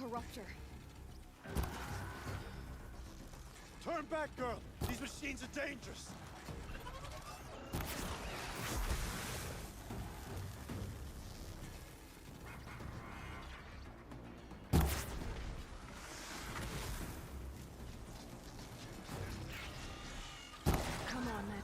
corruptor. Turn back, girl! These machines are dangerous! Come on, then.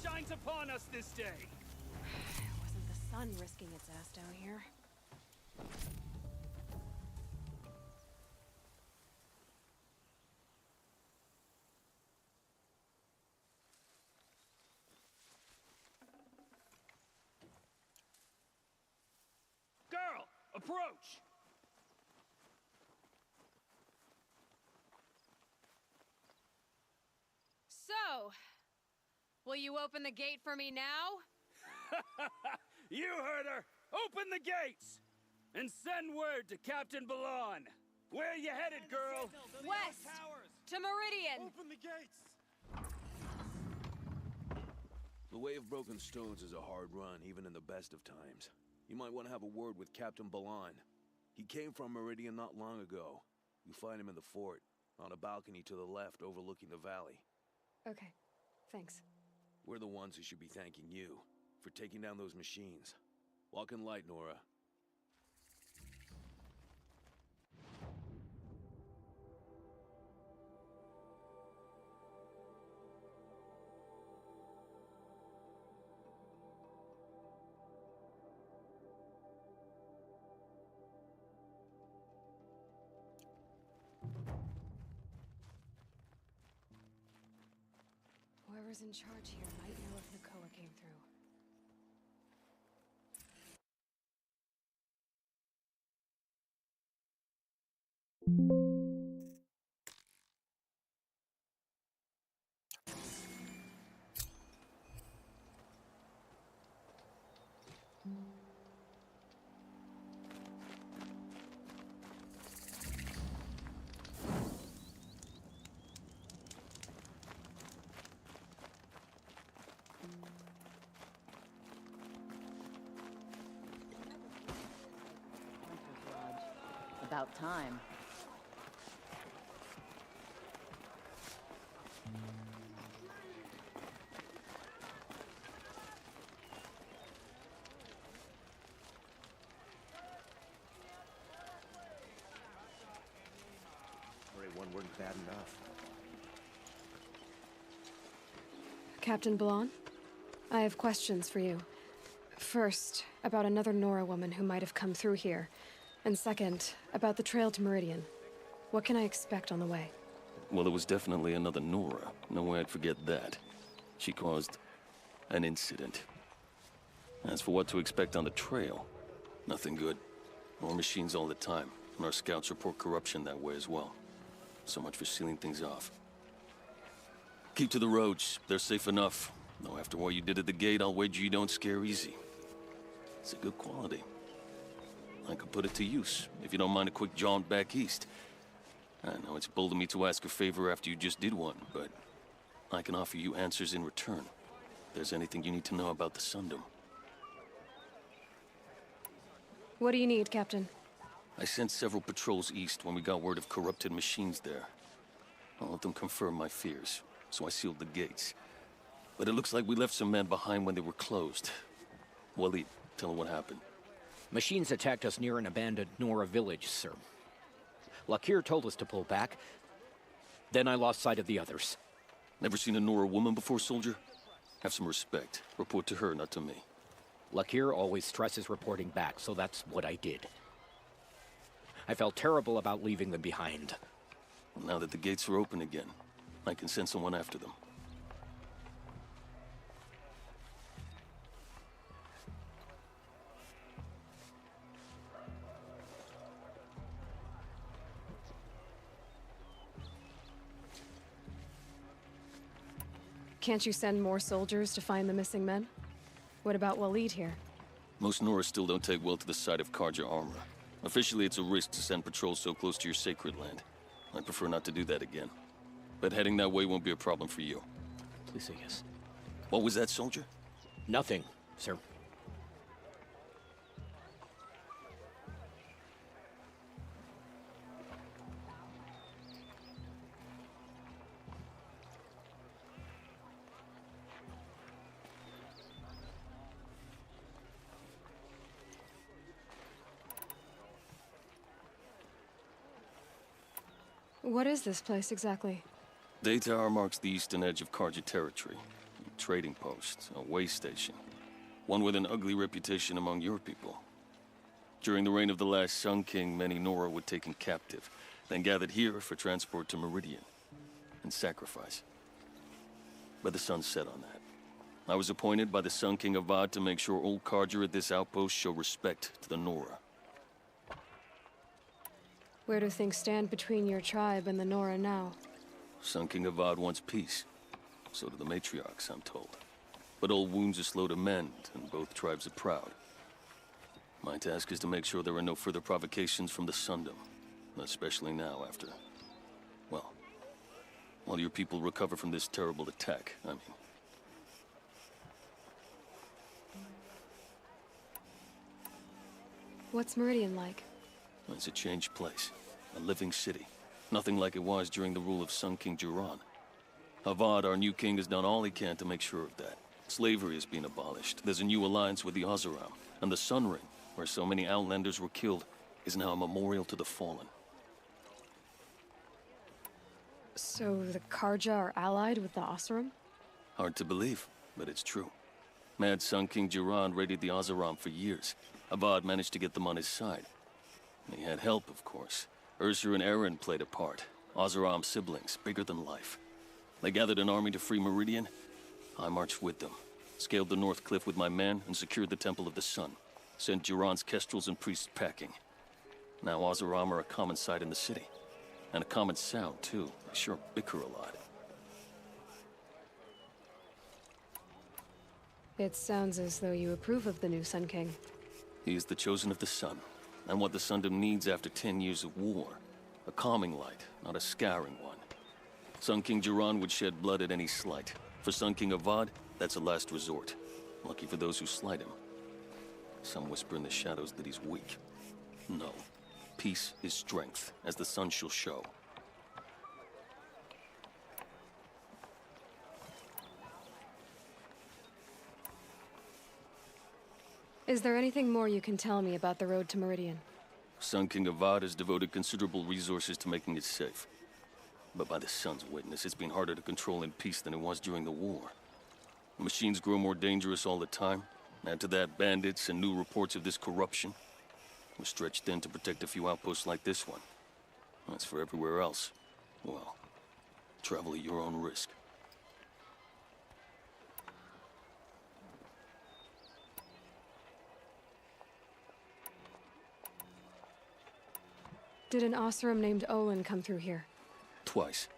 Shines upon us this day. It wasn't the sun risking its ass down here. Girl, approach! So, will you open the gate for me now? You heard her! Open the gates! And send word to Captain Balon. Where you headed, girl? West! To Meridian! Open the gates! The Way of Broken Stones is a hard run, even in the best of times. You might want to have a word with Captain Balon. He came from Meridian not long ago. You find him in the fort, on a balcony to the left overlooking the valley. Okay, thanks. We're the ones who should be thanking you for taking down those machines. Walk in light, Nora. Whoever's in charge here might know if Nakoa came through. About time. One weren't bad enough. Captain Balon, I have questions for you. First, about another Nora woman who might have come through here. And second, about the trail to Meridian. What can I expect on the way? Well, there was definitely another Nora. No way I'd forget that. She caused an incident. As for what to expect on the trail, nothing good. More machines all the time, and our scouts report corruption that way as well. So much for sealing things off. Keep to the roads. They're safe enough. Though after what you did at the gate, I'll wager you don't scare easy. It's a good quality. I could put it to use, if you don't mind a quick jaunt back east. I know it's bold of me to ask a favor after you just did one, but I can offer you answers in return. If there's anything you need to know about the Sundom. What do you need, Captain? I sent several patrols east when we got word of corrupted machines there. All of them confirmed my fears, so I sealed the gates. But it looks like we left some men behind when they were closed. Waleed, tell her what happened. Machines attacked us near an abandoned Nora village, sir. Lakir told us to pull back. Then I lost sight of the others. Never seen a Nora woman before, soldier? Have some respect. Report to her, not to me. Lakir always stresses reporting back, so that's what I did. I felt terrible about leaving them behind. Well, now that the gates are open again, I can send someone after them. Can't you send more soldiers to find the missing men? What about Waleed here? Most Nora still don't take well to the sight of Karja armor. Officially, it's a risk to send patrols so close to your sacred land. I prefer not to do that again. But heading that way won't be a problem for you. Please say yes. What was that, soldier? Nothing, sir. What is this place exactly? Day Tower marks the eastern edge of Karja territory. A trading post, a way station. One with an ugly reputation among your people. During the reign of the last Sun King, many Nora were taken captive, then gathered here for transport to Meridian, and sacrifice. But the sun set on that. I was appointed by the Sun King Avad to make sure old Karja at this outpost show respect to the Nora. Where do things stand between your tribe and the Nora now? Sun King Avad wants peace. So do the matriarchs, I'm told. But old wounds are slow to mend, and both tribes are proud. My task is to make sure there are no further provocations from the Sundom. Especially now after... well, while your people recover from this terrible attack, I mean. What's Meridian like? It's a changed place. A living city. Nothing like it was during the rule of Sun King Jiran. Avad, our new king, has done all he can to make sure of that. Slavery has been abolished. There's a new alliance with the Oseram. And the Sun Ring, where so many Outlanders were killed, is now a memorial to the fallen. So the Karja are allied with the Oseram? Hard to believe, but it's true. Mad Sun King Jiran raided the Oseram for years. Avad managed to get them on his side. He had help, of course. Ursur and Eren played a part. Oseram siblings, bigger than life. They gathered an army to free Meridian. I marched with them. Scaled the North Cliff with my men and secured the Temple of the Sun. Sent Jiran's kestrels and priests packing. Now Oseram are a common sight in the city. And a common sound, too. They sure bicker a lot. It sounds as though you approve of the new Sun King. He is the chosen of the Sun. And what the Sundom needs after 10 years of war. A calming light, not a scouring one. Sun King Jiran would shed blood at any slight. For Sun King Avad, that's a last resort. Lucky for those who slight him. Some whisper in the shadows that he's weak. No. Peace is strength, as the sun shall show. Is there anything more you can tell me about the road to Meridian? Sun King Avad has devoted considerable resources to making it safe. But by the sun's witness, it's been harder to control in peace than it was during the war. The machines grow more dangerous all the time. Add to that bandits and new reports of this corruption. We're stretched thin to protect a few outposts like this one. As for everywhere else, well, travel at your own risk. Did an Oseram named Olin come through here? Twice.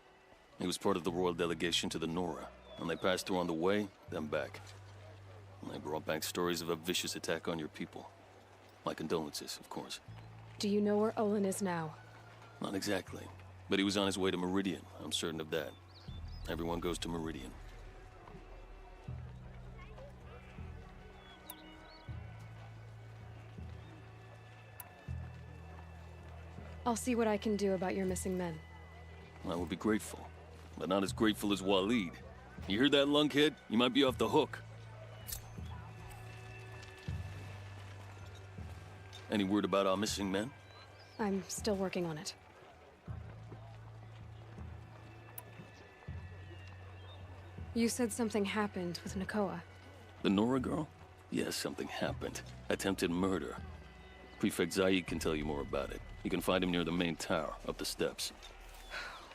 He was part of the royal delegation to the Nora, and they passed through on the way, then back. And they brought back stories of a vicious attack on your people. My condolences, of course. Do you know where Olin is now? Not exactly, but he was on his way to Meridian, I'm certain of that. Everyone goes to Meridian. I'll see what I can do about your missing men. I will be grateful, but not as grateful as Waleed. You hear that, lunkhead? You might be off the hook. Any word about our missing men? I'm still working on it. You said something happened with Nakoa. The Nora girl? Yes, something happened. Attempted murder. Prefect Zaid can tell you more about it. You can find him near the main tower, up the steps.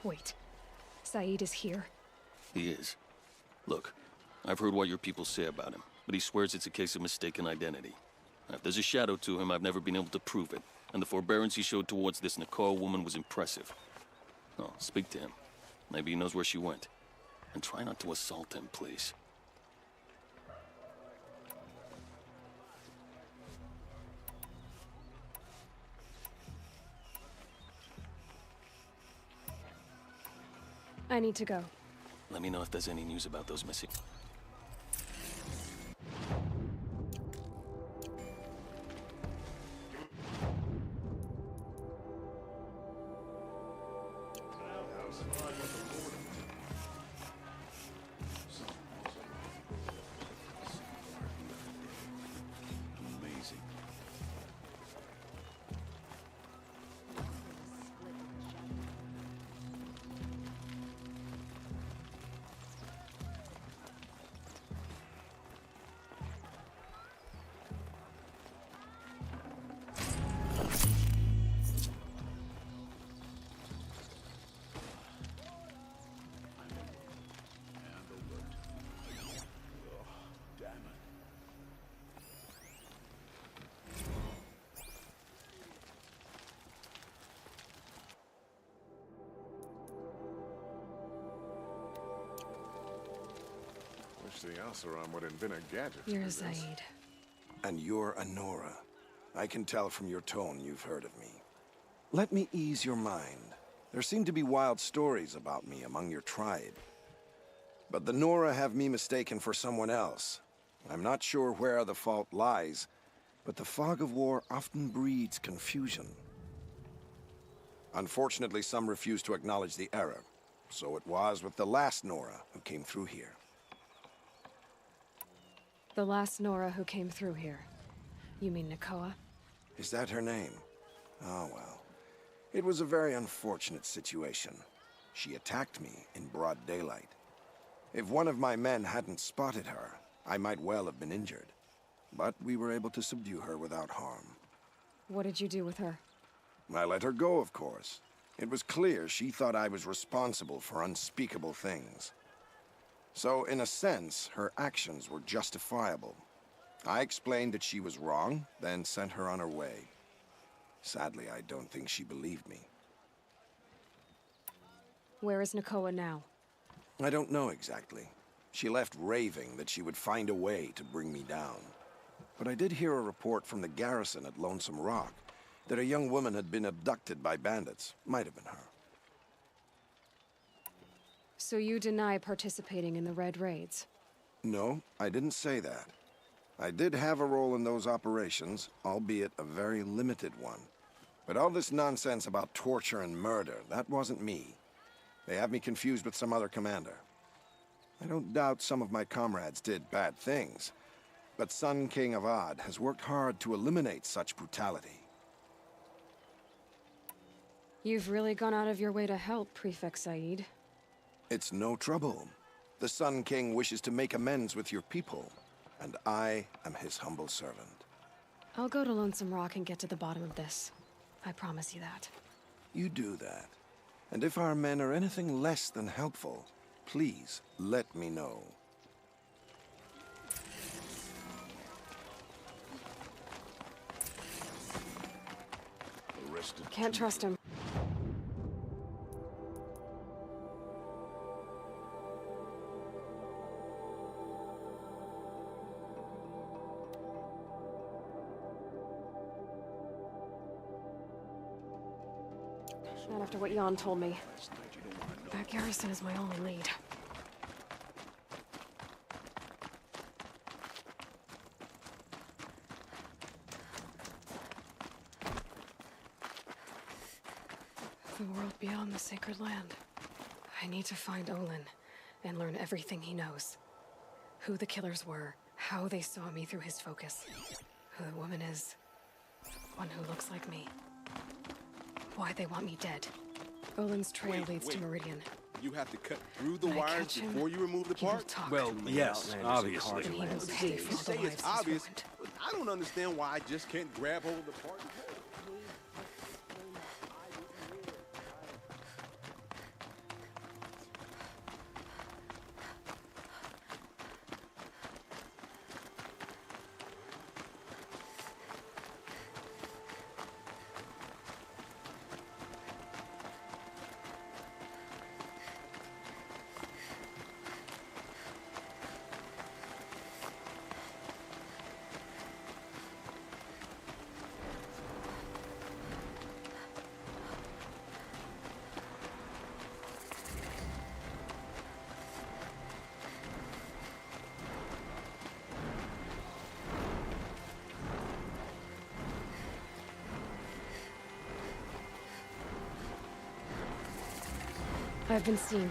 Wait. Zaid is here? He is. Look, I've heard what your people say about him, but he swears it's a case of mistaken identity. If there's a shadow to him, I've never been able to prove it, and the forbearance he showed towards this Nakoa woman was impressive. Oh, speak to him. Maybe he knows where she went. And try not to assault him, please. I need to go. Let me know if there's any news about those missing. Amazing. Damn it. Wish the Oseram would invent a gadget to You're do this. Zaid. And you're Anora. I can tell from your tone you've heard of me. Let me ease your mind. There seem to be wild stories about me among your tribe. But the Nora have me mistaken for someone else. I'm not sure where the fault lies, but the fog of war often breeds confusion. Unfortunately, some refuse to acknowledge the error. So it was with the last Nora who came through here. The last Nora who came through here. You mean Nakoa? Is that her name? Oh, well. It was a very unfortunate situation. She attacked me in broad daylight. If one of my men hadn't spotted her, I might well have been injured. But we were able to subdue her without harm. What did you do with her? I let her go, of course. It was clear she thought I was responsible for unspeakable things. So, in a sense, her actions were justifiable. I explained that she was wrong, then sent her on her way. Sadly, I don't think she believed me. Where is Nakoa now? I don't know exactly. She left raving that she would find a way to bring me down. But I did hear a report from the garrison at Lonesome Rock that a young woman had been abducted by bandits. Might have been her. So you deny participating in the Red Raids? No, I didn't say that. I did have a role in those operations, albeit a very limited one. But all this nonsense about torture and murder, that wasn't me. They have me confused with some other commander. I don't doubt some of my comrades did bad things, but Sun King Avad has worked hard to eliminate such brutality. You've really gone out of your way to help, Prefect Said. It's no trouble. The Sun King wishes to make amends with your people, and I am his humble servant. I'll go to Lonesome Rock and get to the bottom of this. I promise you that. You do that. And if our men are anything less than helpful, please let me know. Arrested. Can't trust him. Not after what Jan told me. That garrison is my only lead. The world beyond the sacred land. I need to find Olin and learn everything he knows. Who the killers were, how they saw me through his focus, who the woman is, one who looks like me. Why they want me dead. Olin's trail leads to Meridian. You have to cut through the When I wires catch him, before you remove the he will part? talk. Well, yes, obviously. And he will pay You for all say the lives it's he's obvious, ruined. but I don't understand why I just can't grab hold of the part and pull it. I've been seen.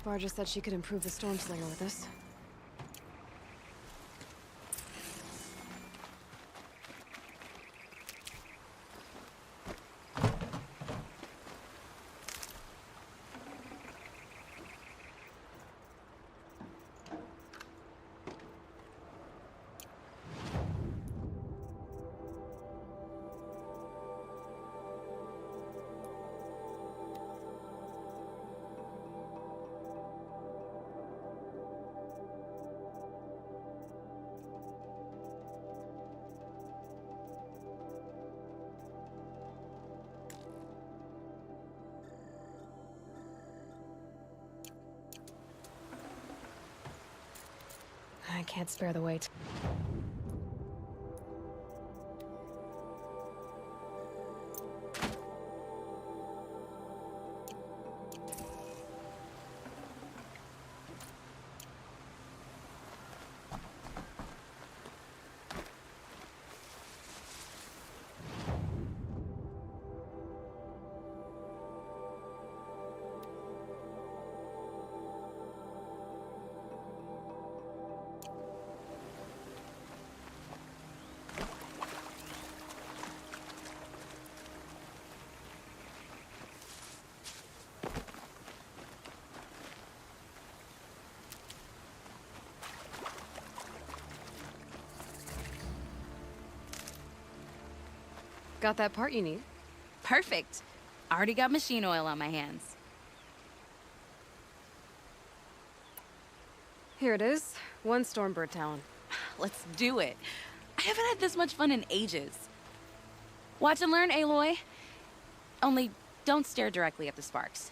Varja said she could improve the Storm Slinger with us. I can't spare the wait. Got that part you need? Perfect. Already got machine oil on my hands. Here it is. 1 Stormbird talon. Let's do it. I haven't had this much fun in ages. Watch and learn, Aloy. Only don't stare directly at the sparks.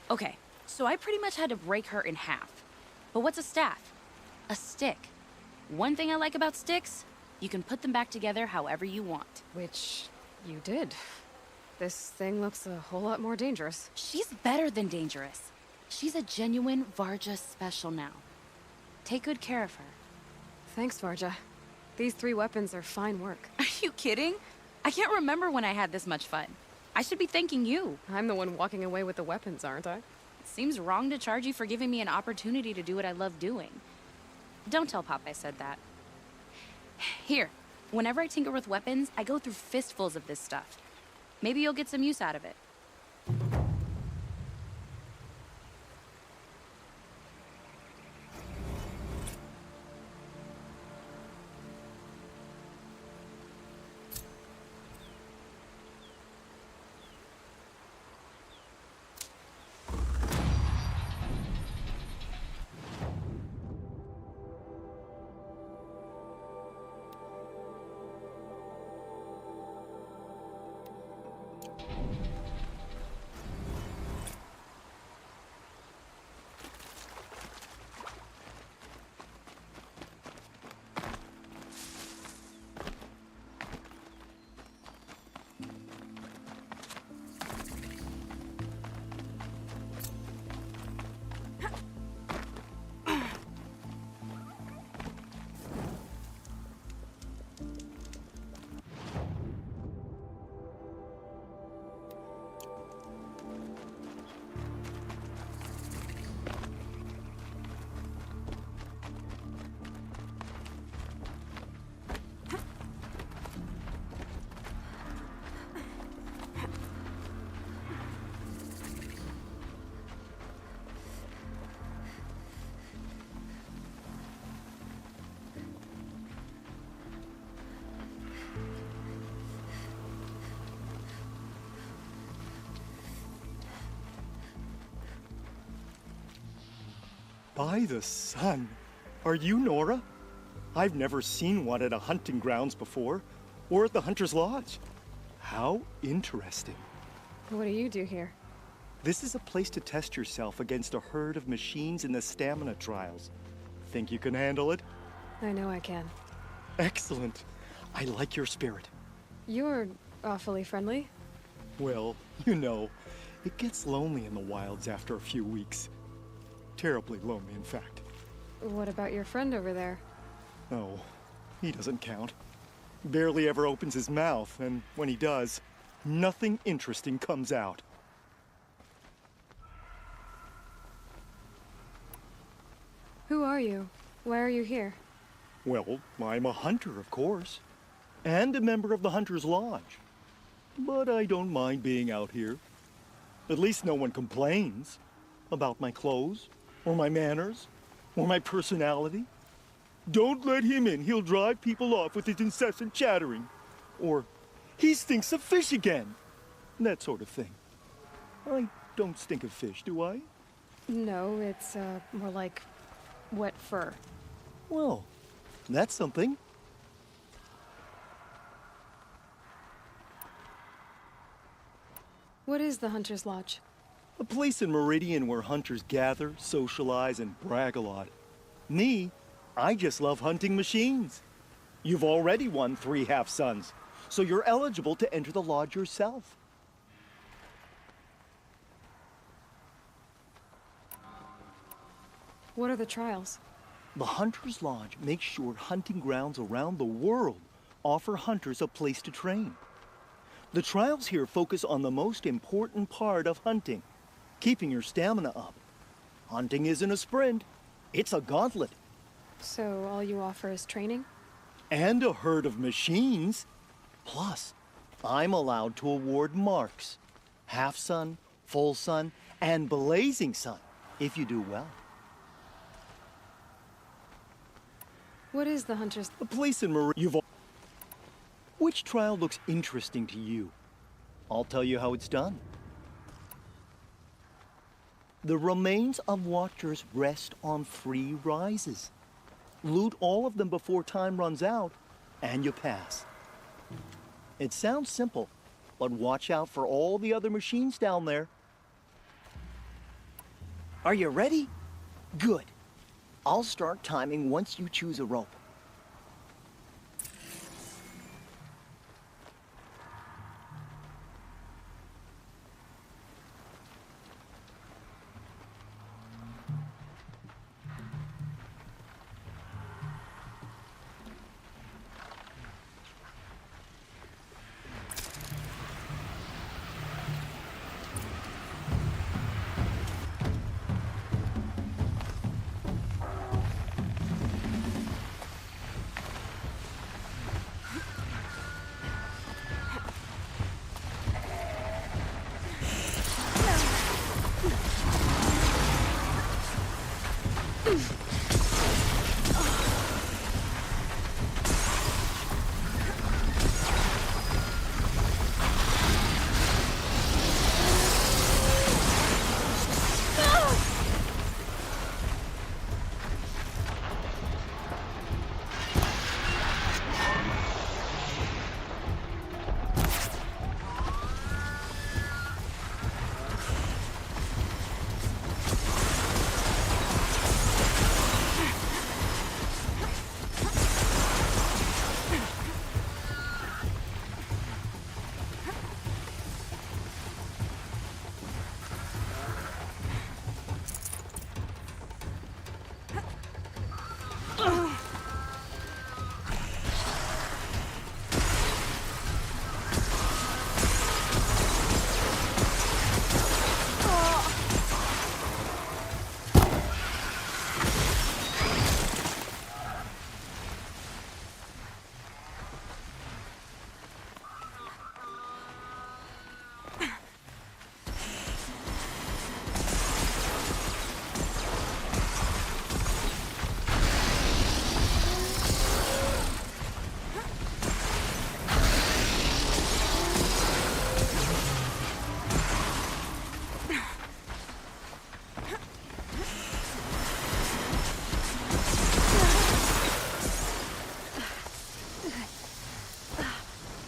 Okay, so I pretty much had to break her in half. But what's a staff? A stick. One thing I like about sticks, you can put them back together however you want. Which you did. This thing looks a whole lot more dangerous. She's better than dangerous. She's a genuine Varja special now. Take good care of her. Thanks, Varja. These 3 weapons are fine work. Are you kidding? I can't remember when I had this much fun. I should be thanking you. I'm the one walking away with the weapons, aren't I? It seems wrong to charge you for giving me an opportunity to do what I love doing. Don't tell Pop I said that. Here, whenever I tinker with weapons, I go through fistfuls of this stuff. Maybe you'll get some use out of it. By the sun. Are you Nora? I've never seen one at a hunting grounds before, or at the Hunter's Lodge. How interesting. What do you do here? This is a place to test yourself against a herd of machines in the stamina trials. Think you can handle it? I know I can. Excellent. I like your spirit. You're awfully friendly. Well, you know, it gets lonely in the wilds after a few weeks. Terribly lonely, in fact. What about your friend over there? Oh, he doesn't count. Barely ever opens his mouth, and when he does, nothing interesting comes out. Who are you? Why are you here? Well, I'm a hunter, of course, and a member of the Hunter's Lodge. But I don't mind being out here. At least no one complains about my clothes, or my manners, or my personality. Don't let him in, he'll drive people off with his incessant chattering. Or, he stinks of fish again. That sort of thing. I don't stink of fish, do I? No, it's more like wet fur. Well, that's something. What is the Hunter's Lodge? A place in Meridian where hunters gather, socialize, and brag a lot. Me, I just love hunting machines. You've already won 3 half-suns, so you're eligible to enter the lodge yourself. What are the trials? The Hunter's Lodge makes sure hunting grounds around the world offer hunters a place to train. The trials here focus on the most important part of hunting, keeping your stamina up. Hunting isn't a sprint, it's a gauntlet. So all you offer is training? And a herd of machines. Plus, I'm allowed to award marks. Half-sun, full sun, and blazing sun, if you do well. What is the Hunter's... A place in Which trial looks interesting to you? I'll tell you how it's done. The remains of Watchers rest on 3 rises. Loot all of them before time runs out, and you pass. It sounds simple, but watch out for all the other machines down there. Are you ready? Good. I'll start timing once you choose a rope.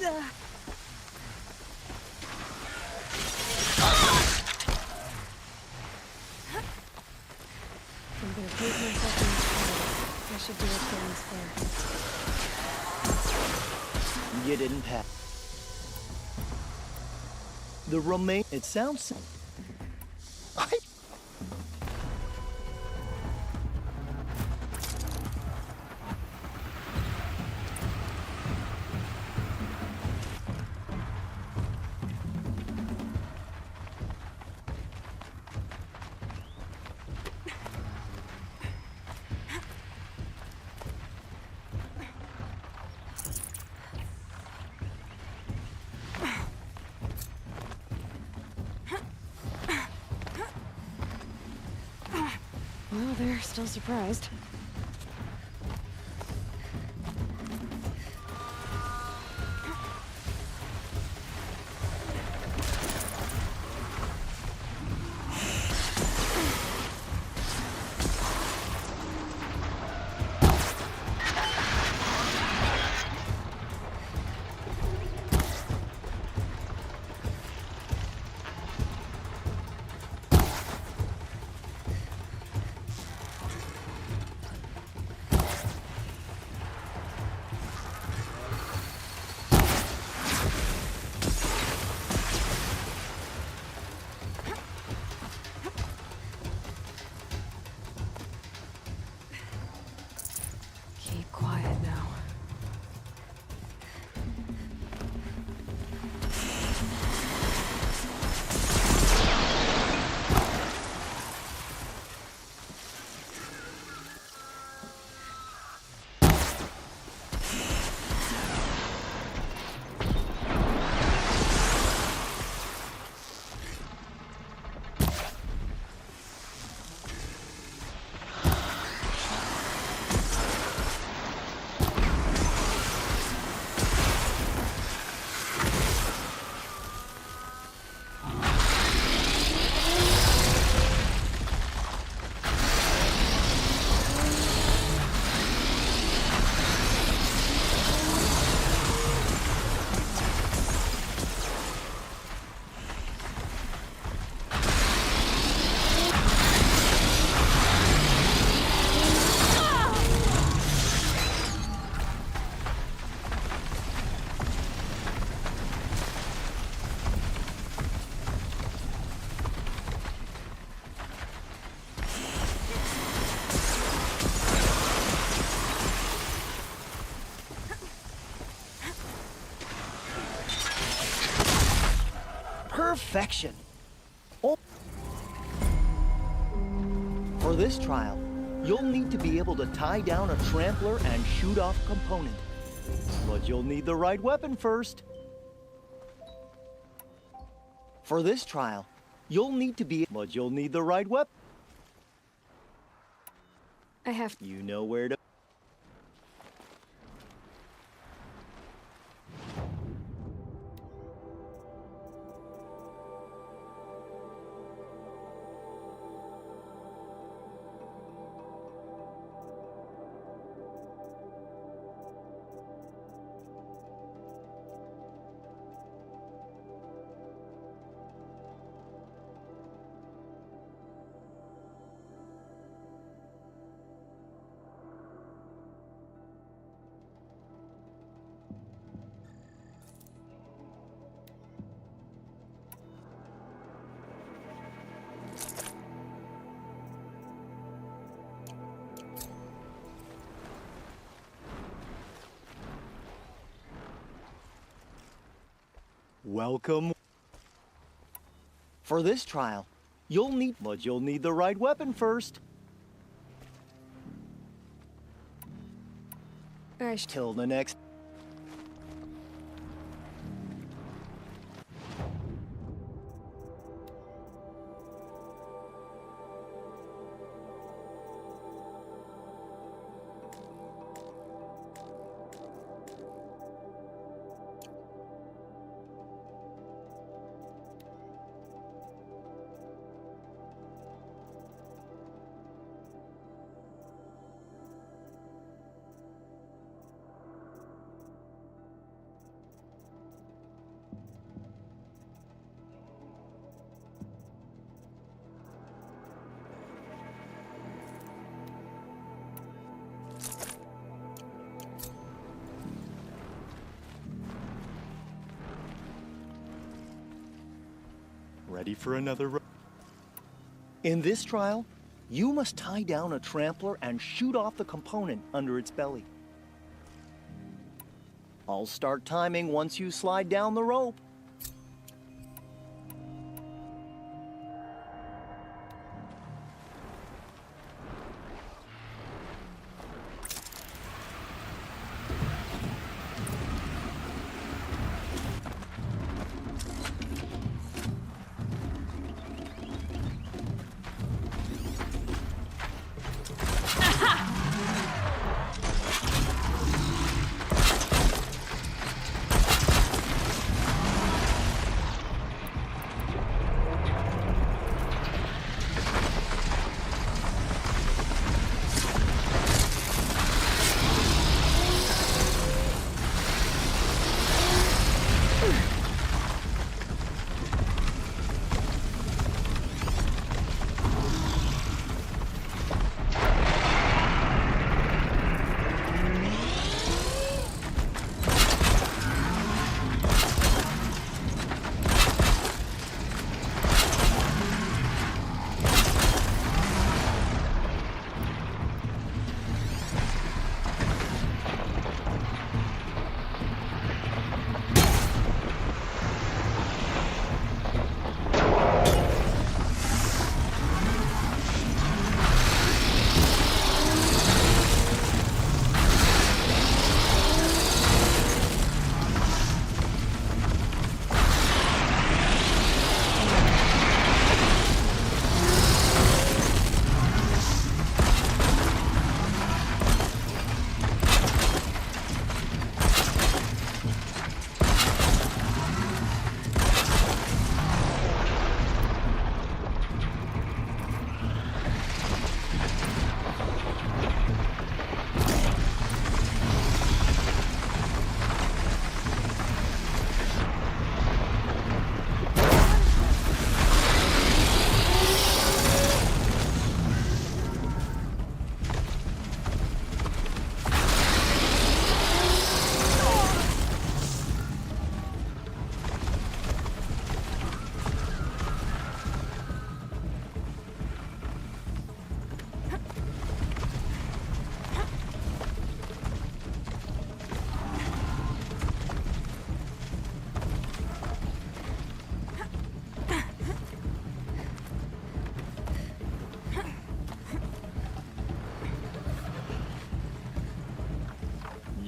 I'm gonna put myself in this corner. I should do it fair and square. You didn't pass. The remain. It sounds. Well, they're still surprised. Keep quiet now. Perfection. Oh. For this trial, you'll need to be able to tie down a trampler and shoot off a component. But you'll need the right weapon first. For this trial, you'll need to be... But you'll need the right weapon. I have... You know where to... Welcome. For this trial, you'll need... But you'll need the right weapon first. Till the next... Ready for another In this trial, you must tie down a trampler and shoot off the component under its belly. I'll start timing once you slide down the rope.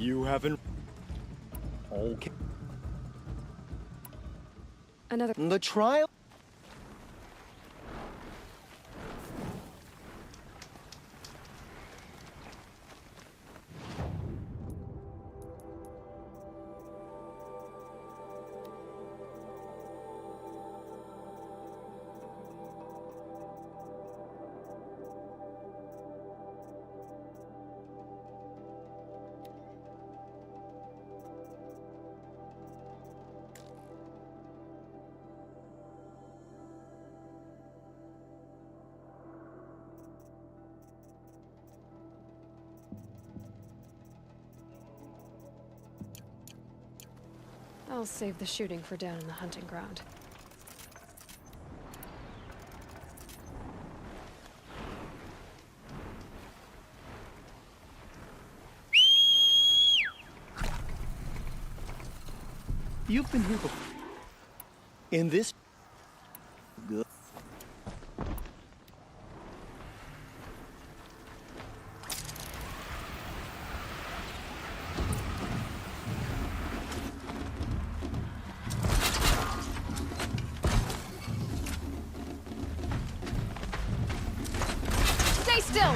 You haven't... Okay. Another... The trial... I'll save the shooting for down in the hunting ground. You've been here before. In this... Good. Stay still!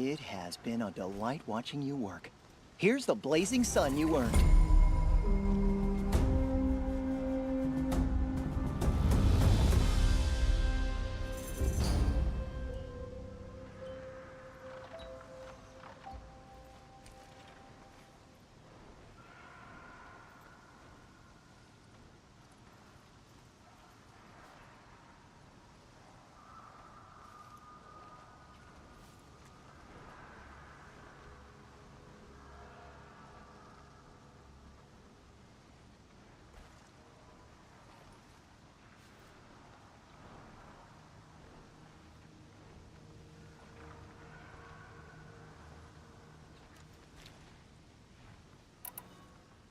It has been a delight watching you work. Here's the blazing sun you earned.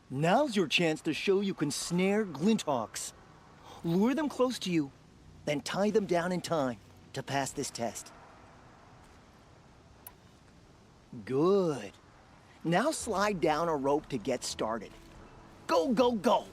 Now's your chance to show you can snare Glinthawks. Lure them close to you, then tie them down in time to pass this test. Good. Now slide down a rope to get started. Go, go, go!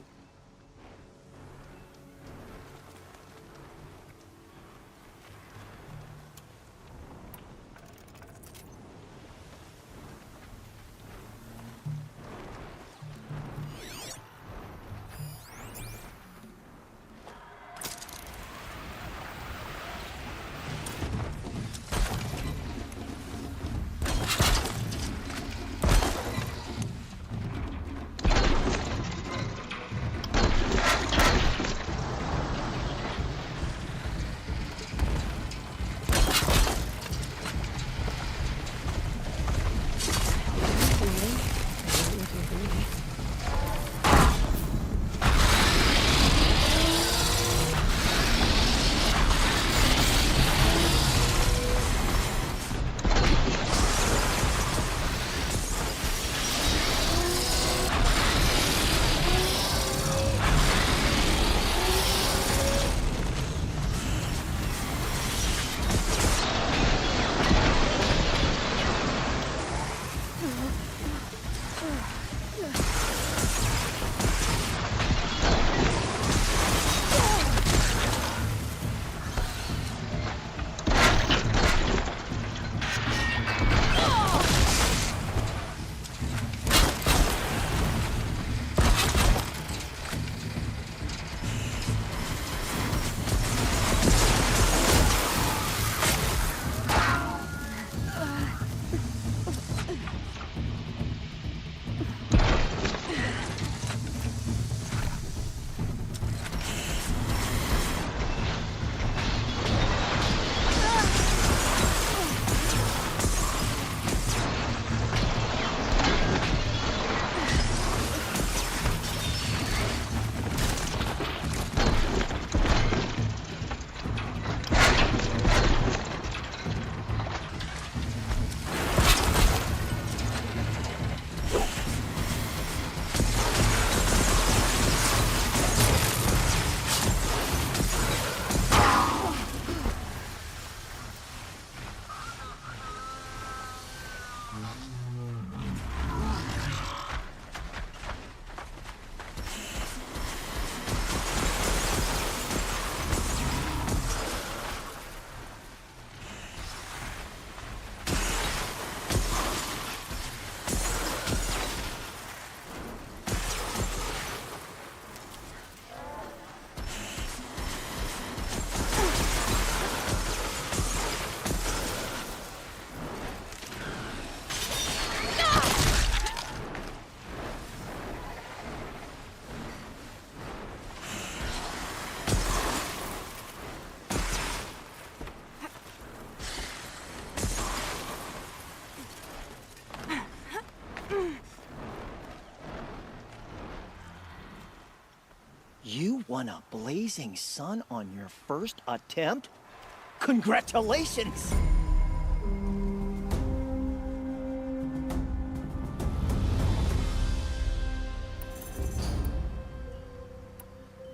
You won a blazing sun on your first attempt? Congratulations!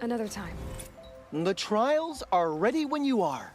Another time. The trials are ready when you are.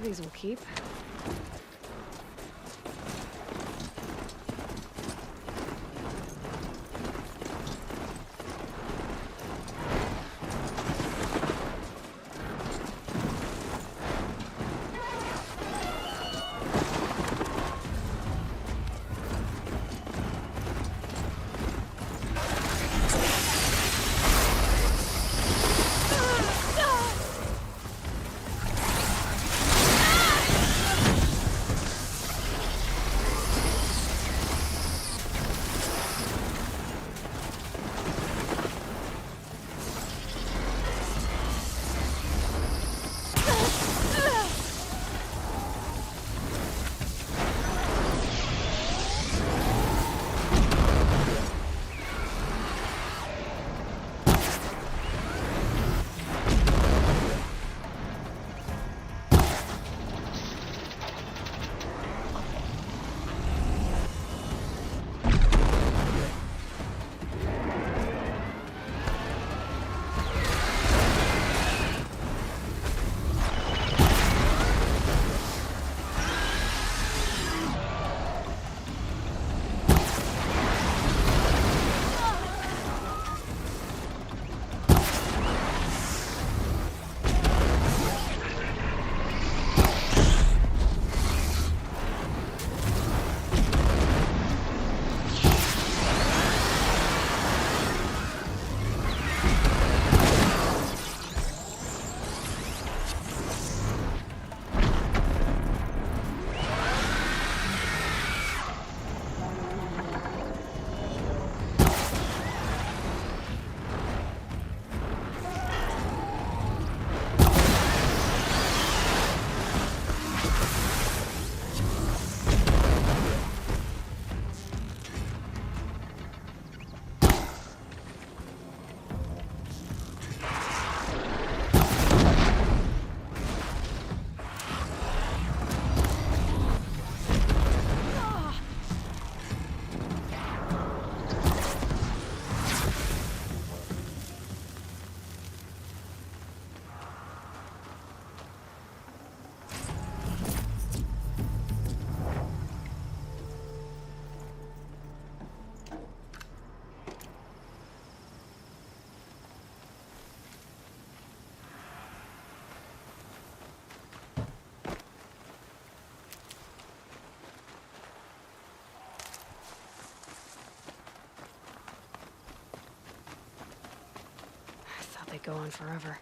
These will keep. They go on forever.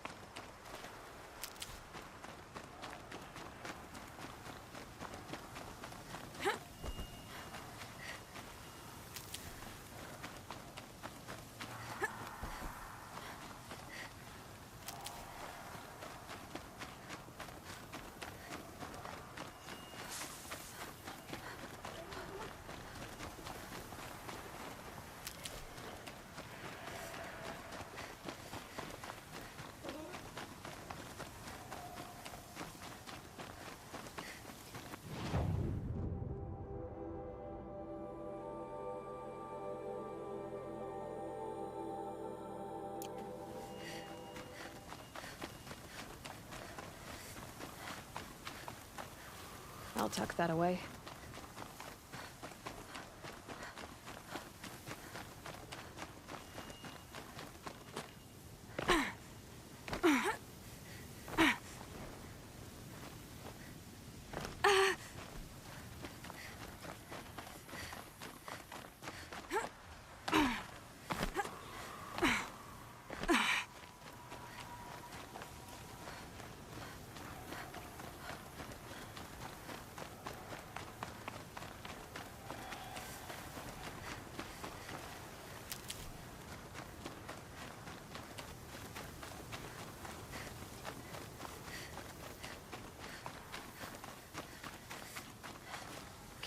I'll tuck that away.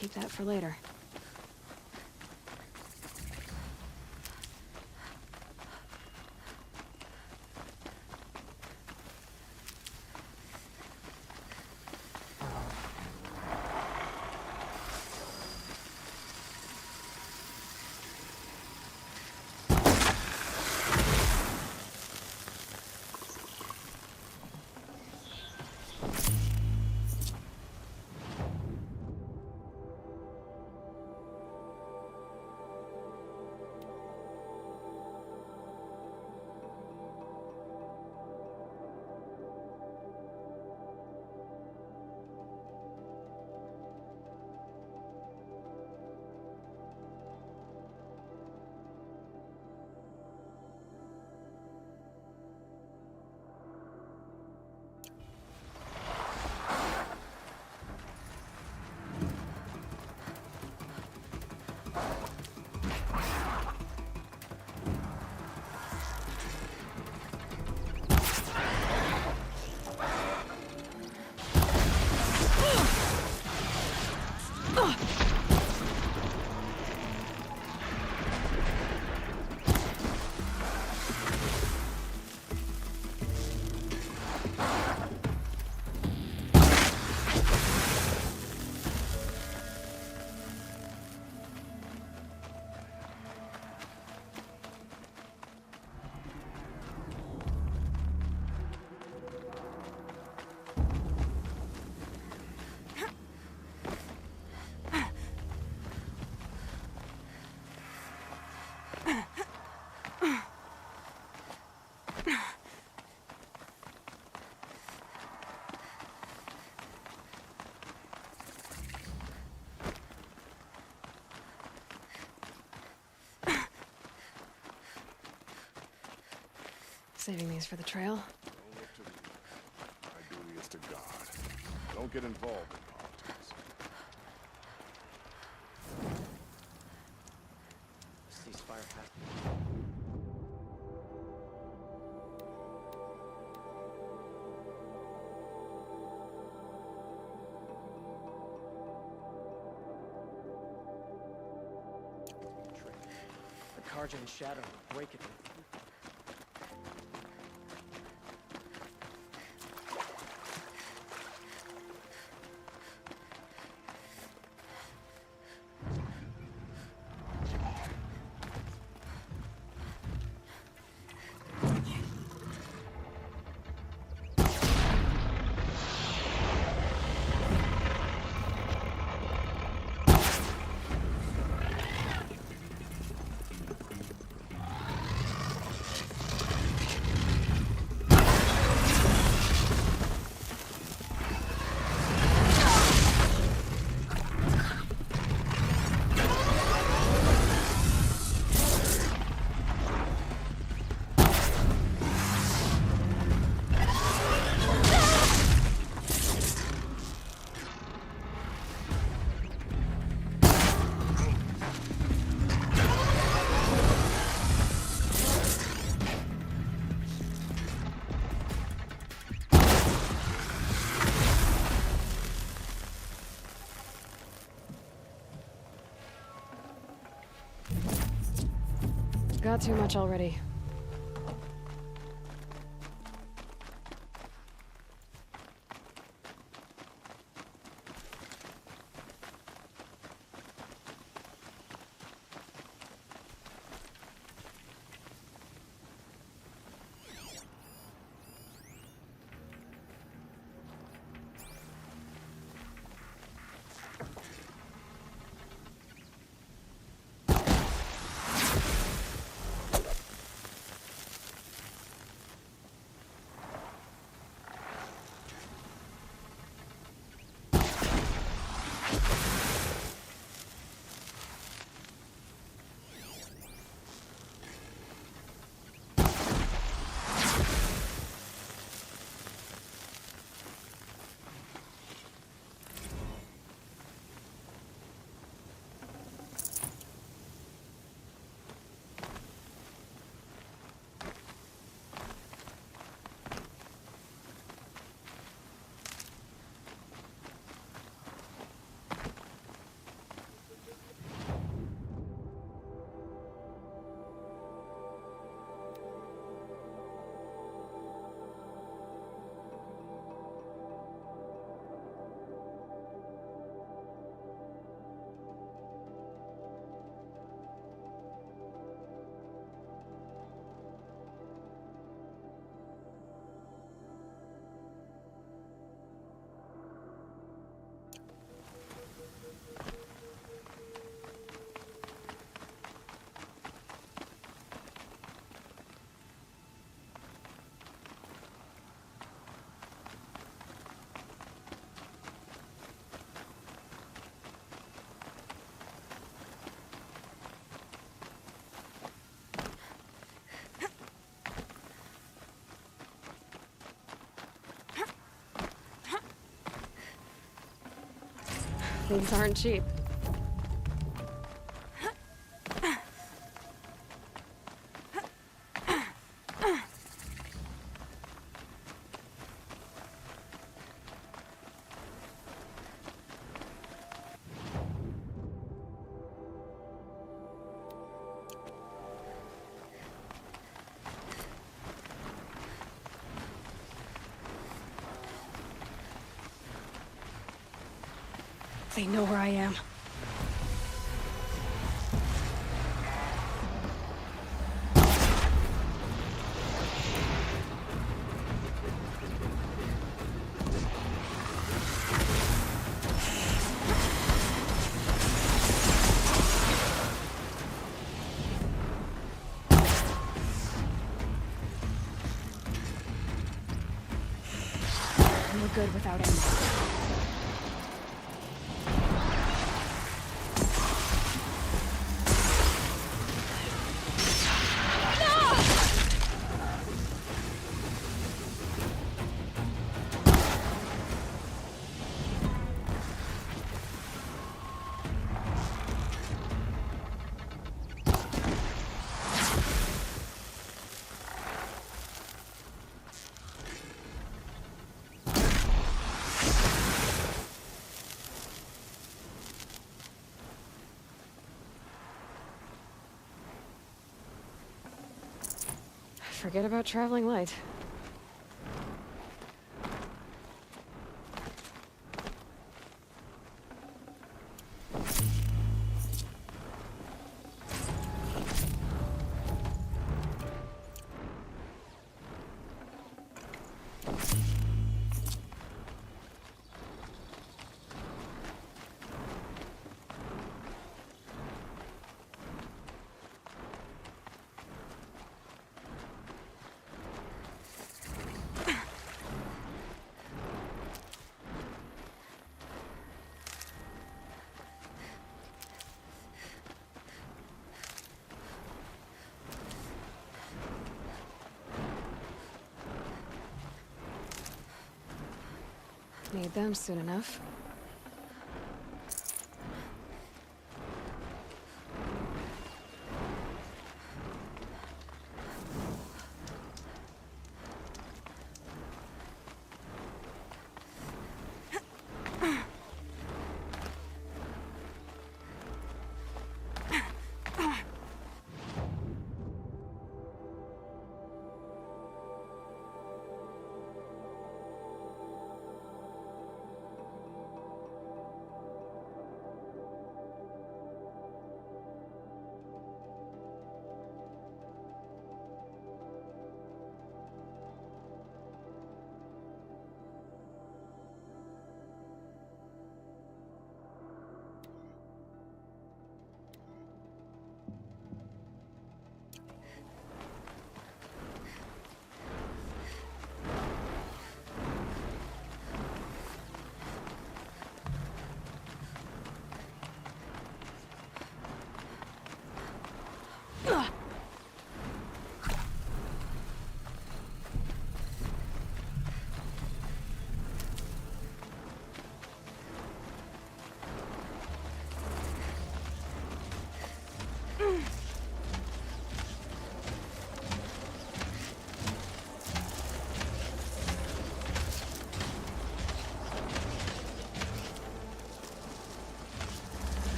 Keep that for later. Saving these for the trail. Don't look to me. My duty is to God. Don't get involved in politics. Ceasefire happened. The Karjan shadow break it. Got too much already. These aren't cheap. They know where I am. We're good without ammo. Forget about traveling light. Need them soon enough.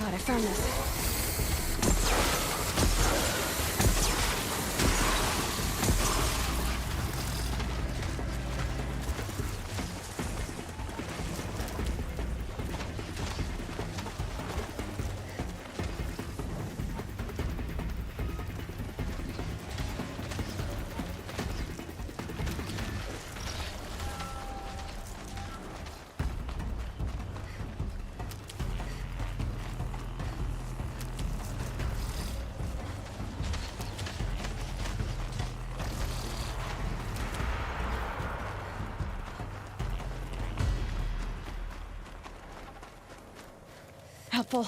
God, I found this. Helpful.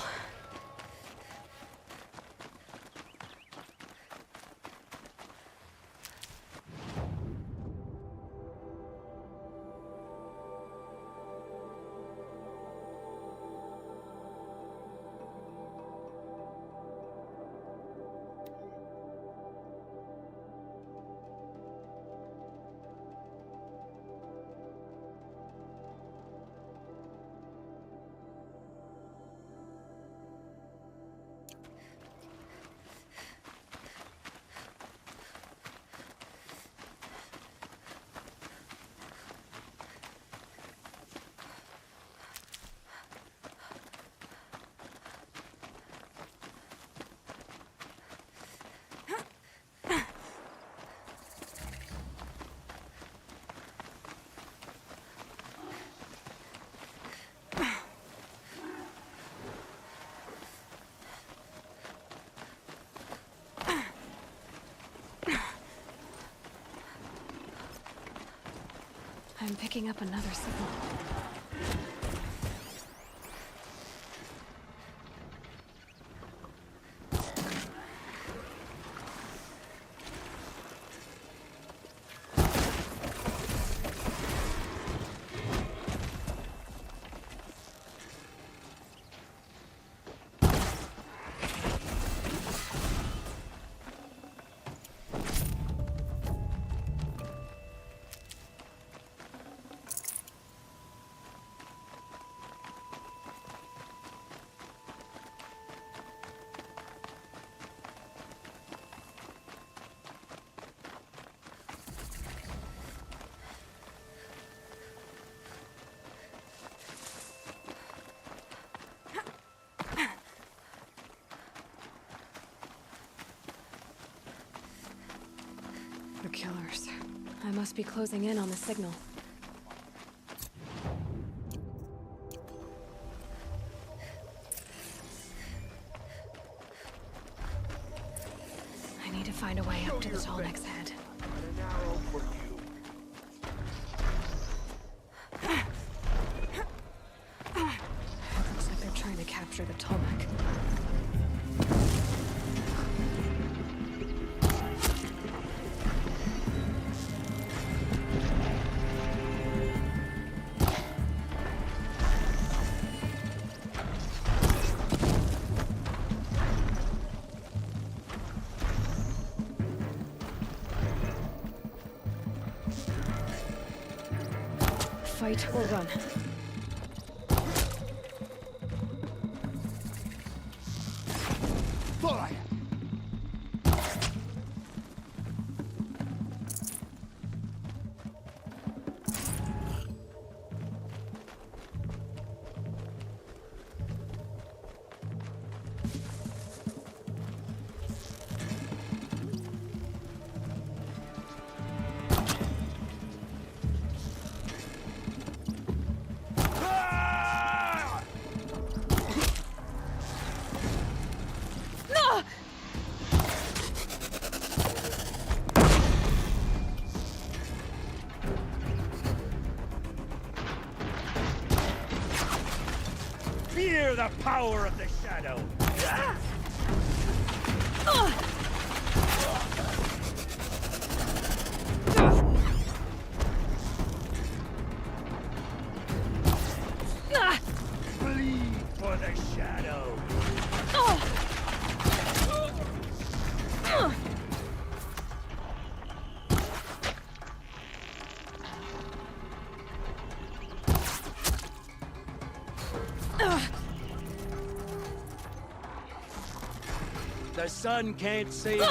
I'm picking up another signal. The killers. I must be closing in on the signal. I need to find a way up to the Tallneck's head. Looks like they're trying to capture the Tallneck. Fight or run. Fear the power of the shadow! Bleed for the shadow! The sun can't save you.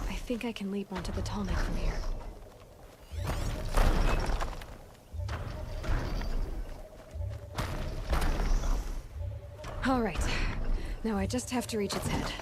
I think I can leap onto the Tallneck from here. All right. Now I just have to reach its head.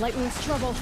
Lightning's trouble.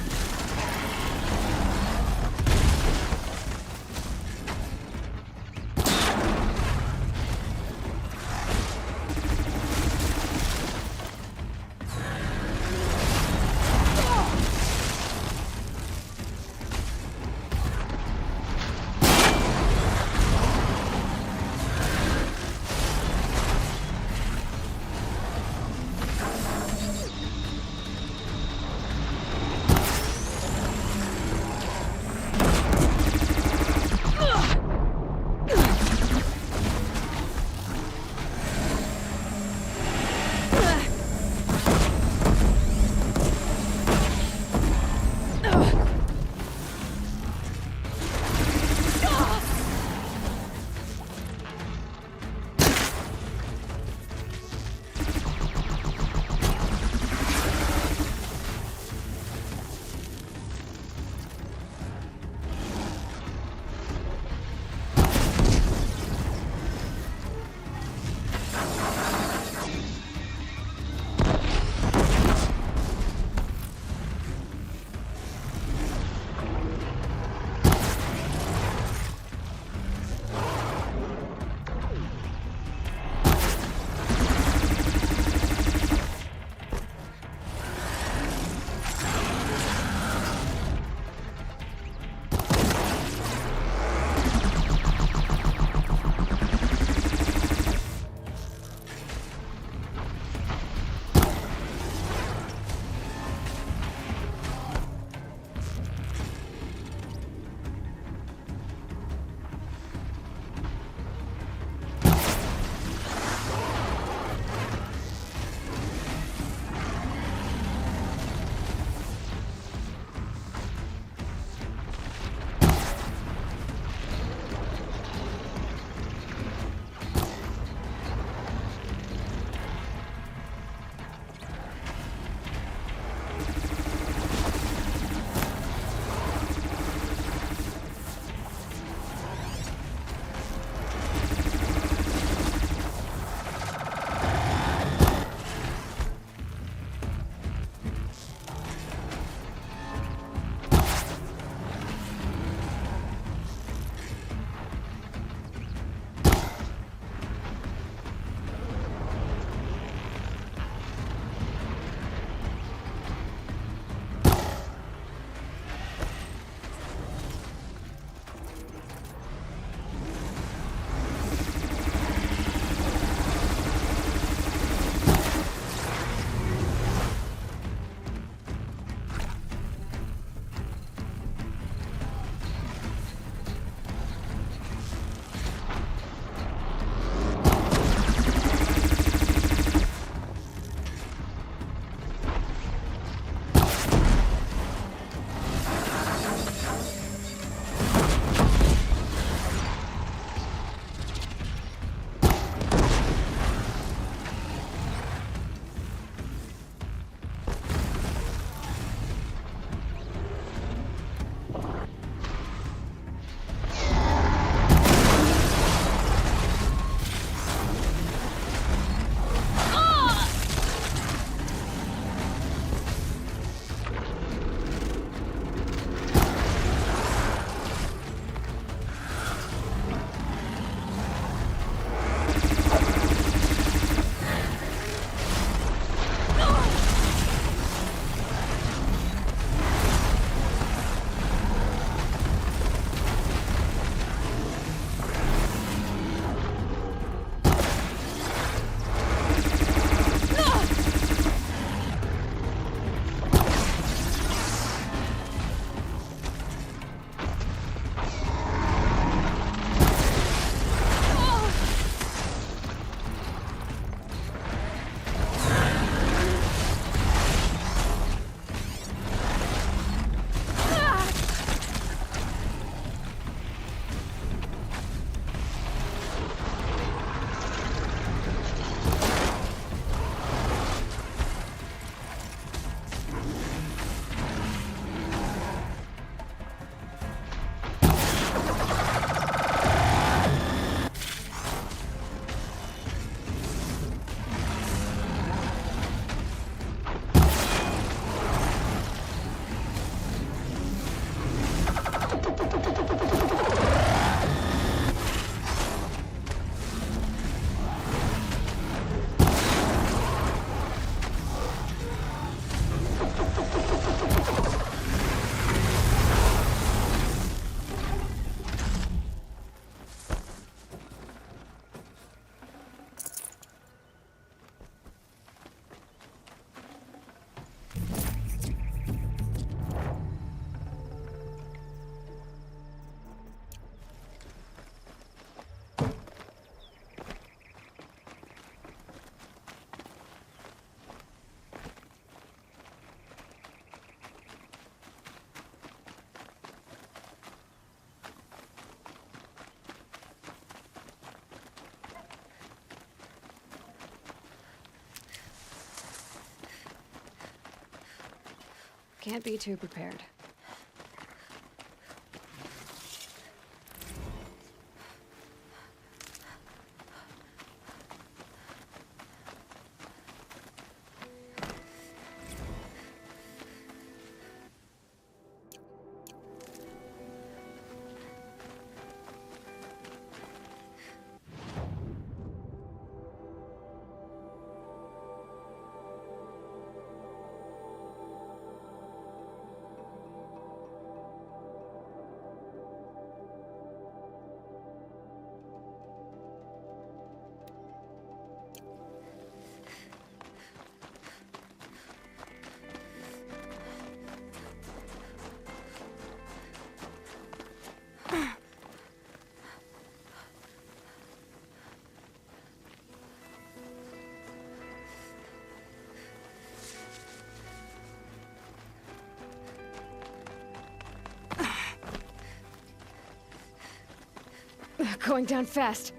Can't be too prepared. Going down fast.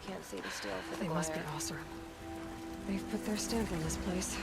Can't see the steel for the They must be glare. Osir. They've put their stamp on this place.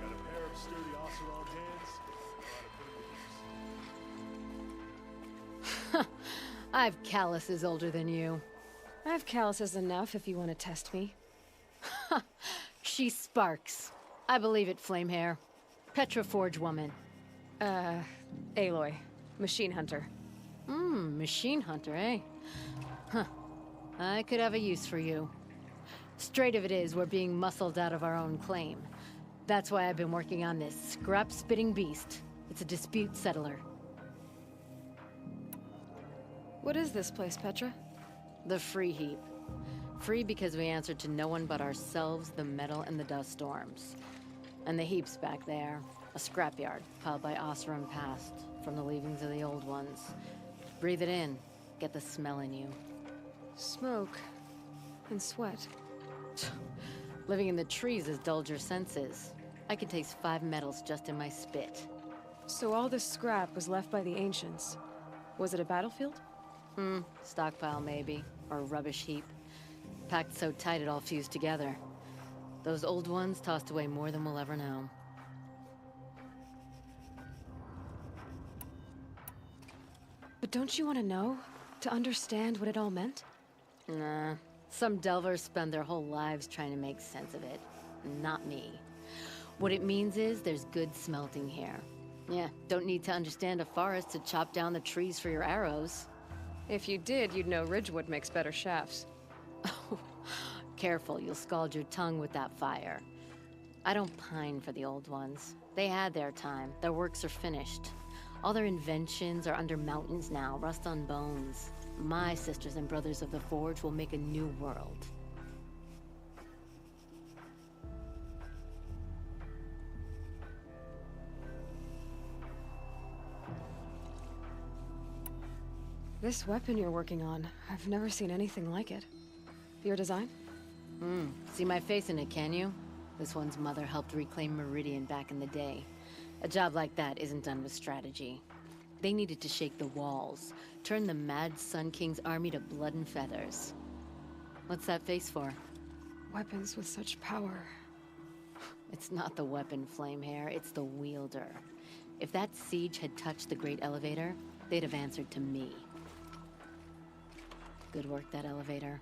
Got a pair of sturdy Oseron hands. Know how to put 'em to use. I've calluses older than you. I have calluses enough if you want to test me. She sparks. I believe it, Flamehair. Petroforge woman. Aloy. Machine hunter. Machine hunter, eh? Huh. I could have a use for you. Straight of it is, we're being muscled out of our own claim. That's why I've been working on this scrap-spitting beast. It's a dispute settler. What is this place, Petra? The Free Heap. Free because we answered to no one but ourselves, the metal, and the dust storms. And the heap's back there. A scrapyard, piled by Oseram past, from the leavings of the old ones. Breathe it in. Get the smell in you. Smoke. And sweat. Living in the trees has dulled your senses. I can taste 5 metals just in my spit. So all this scrap was left by the ancients. Was it a battlefield? Stockpile maybe, or a rubbish heap. Packed so tight it all fused together. Those old ones tossed away more than we'll ever know. But don't you want to know? To understand what it all meant? Nah. Some delvers spend their whole lives trying to make sense of it. Not me. What it means is there's good smelting here. Yeah, don't need to understand a forest to chop down the trees for your arrows. If you did, you'd know Ridgewood makes better shafts. Careful, you'll scald your tongue with that fire. I don't pine for the old ones. They had their time. Their works are finished. All their inventions are under mountains now, rust on bones. My sisters and brothers of the Forge will make a new world. This weapon you're working on, I've never seen anything like it. Your design? See my face in it, can you? This one's mother helped reclaim Meridian back in the day. A job like that isn't done with strategy. They needed to shake the walls, turn the mad Sun King's army to blood and feathers. What's that face for? Weapons with such power. It's not the weapon, Flamehair, it's the wielder. If that siege had touched the Great Elevator, they'd have answered to me. Good work, that elevator.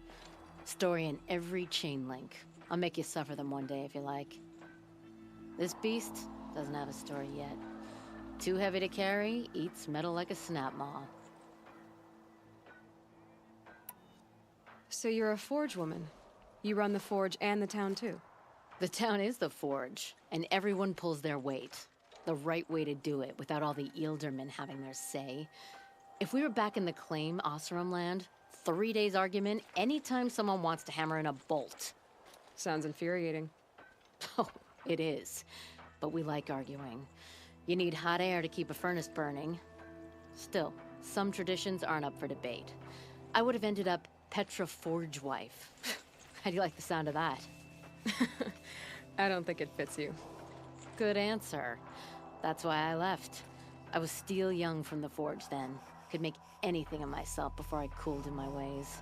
Story in every chain link. I'll make you suffer them one day if you like. This beast doesn't have a story yet. Too heavy to carry, eats metal like a snap maw. So you're a forge woman. You run the forge and the town too. The town is the forge, and everyone pulls their weight. The right way to do it, without all the Ealdermen having their say. If we were back in the claim Oseram land, 3 days argument anytime someone wants to hammer in a bolt. Sounds infuriating. Oh, it is. But we like arguing. You need hot air to keep a furnace burning. Still, some traditions aren't up for debate. I would have ended up Petra Forge wife. How do you like the sound of that? I don't think it fits you. Good answer. That's why I left. I was steel young from the forge then. Could make anything of myself before I cooled in my ways.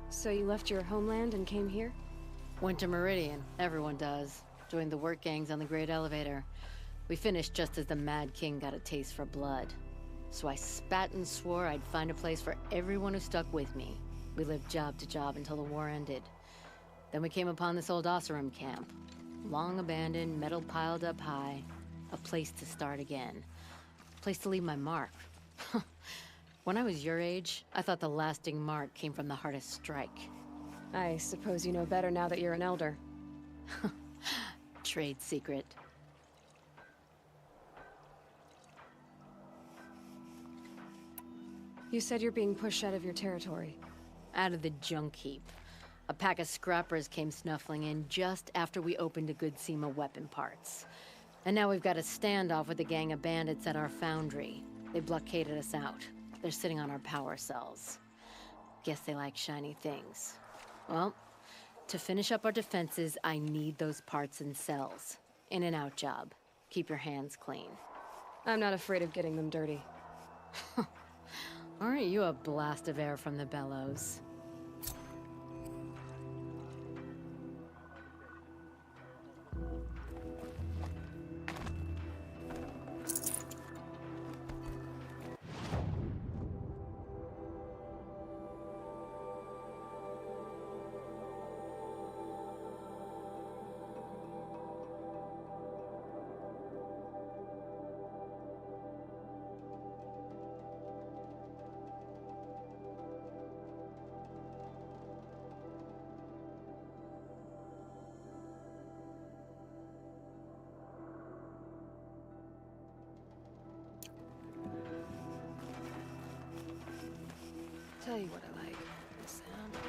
So you left your homeland and came here? Went to Meridian. Everyone does. Joined the work gangs on the Great Elevator. We finished just as the Mad King got a taste for blood. So I spat and swore I'd find a place for everyone who stuck with me. We lived job to job until the war ended. Then we came upon this old Oseram camp. Long abandoned, metal piled up high. A place to start again. A place to leave my mark. When I was your age, I thought the lasting mark came from the hardest strike. I suppose you know better now that you're an elder. Trade secret. You said you're being pushed out of your territory. Out of the junk heap. A pack of scrappers came snuffling in just after we opened a good seam of weapon parts. And now we've got a standoff with a gang of bandits at our foundry. They blockaded us out. They're sitting on our power cells. Guess they like shiny things. Well, to finish up our defenses, I need those parts and cells. In and out job. Keep your hands clean. I'm not afraid of getting them dirty. Aren't you a blast of air from the bellows? Tell you what I like. The sound of